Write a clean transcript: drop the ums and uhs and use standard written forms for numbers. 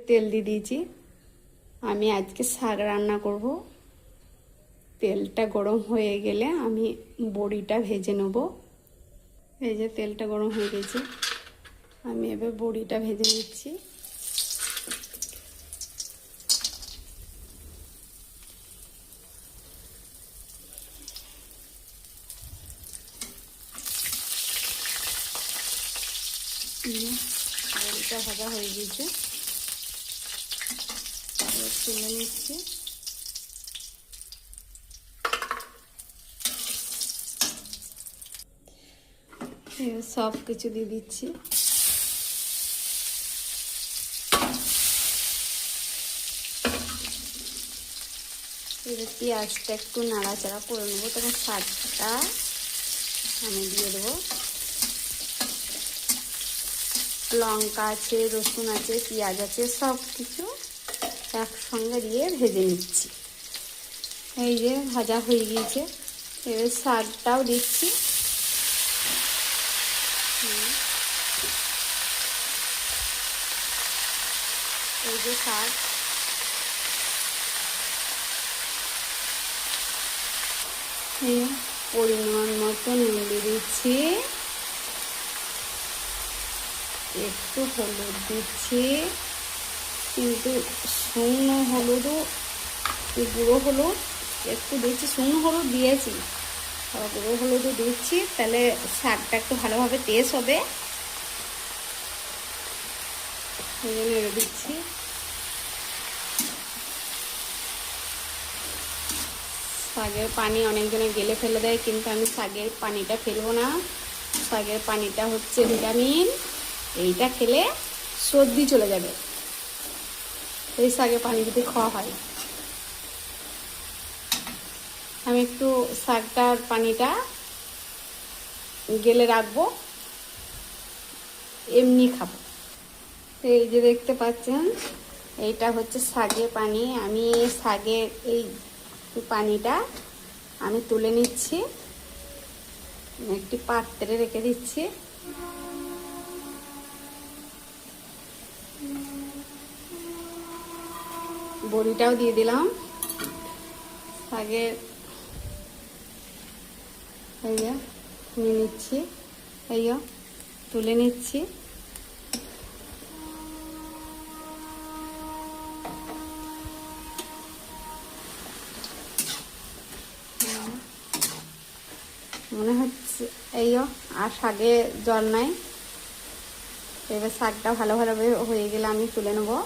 তেল দিয়ে দিয়েছি। আমি আজকে শাক রান্না করব। তেলটা গরম হয়ে গেলে আমি বড়িটা ভেজে নেব। এই যে তেলটা গরম হয়ে গেছে, আমি এবার বড়িটা ভেজে নিচ্ছি। বড়িটা ভাজা হয়ে গেছে, তুলে নিচ্ছি। সব কিছু দিয়ে দিচ্ছি। এবার পেঁয়াজটা একটু নাড়াচাড়া করে নেবো, তখন শাকটা আমি দিয়ে দেবো। লঙ্কা আছে, রসুন আছে, পেঁয়াজ আছে, সব কিছু একসঙ্গে দিয়ে ভেজে নিচ্ছি। এই যে ভাজা হয়ে গিয়েছে, এবার শাকটাও দিচ্ছি। এই যে শাক, পরিমাণ মতো নুন দিয়ে দিচ্ছি, একটু হলুদ দিচ্ছি, কিন্তু শুকনো হলুদও, গুঁড়ো হলুদ একটু দিচ্ছি। শুকনো হলুদ দিয়েছি, আবার গুঁড়ো হলুদও দিচ্ছি, তাহলে শাকটা একটু ভালোভাবে টেস্ট হবে। এই জন্য এটা দিচ্ছি। শাকের পানি অনেকজনে গেলে ফেলে দেয়, কিন্তু আমি শাকের পানিটা ফেলবো না। শাকের পানিটা হচ্ছে ভিটামিন, এইটা খেলে সর্দি চলে যাবে এই শাকের পানি যদি খাওয়া হয়। আমি একটু শাকটার পানিটা গেলে রাখবো, এমনি খাবো। এই যে দেখতে পাচ্ছেন, এইটা হচ্ছে শাকের পানি। আমি শাকের এই পানিটা আমি তুলে নিচ্ছি, একটি পাত্রে রেখে দিচ্ছি। বড়িটাও দিয়ে দিলাম শাকের। এই যে নিয়ে নিচ্ছি, এই তুলে নিচ্ছি। মনে হচ্ছে এই আর শাকে জল নাই। এবার শাকটা ভালো ভালোভাবে হয়ে গেলে আমি তুলে নেবো।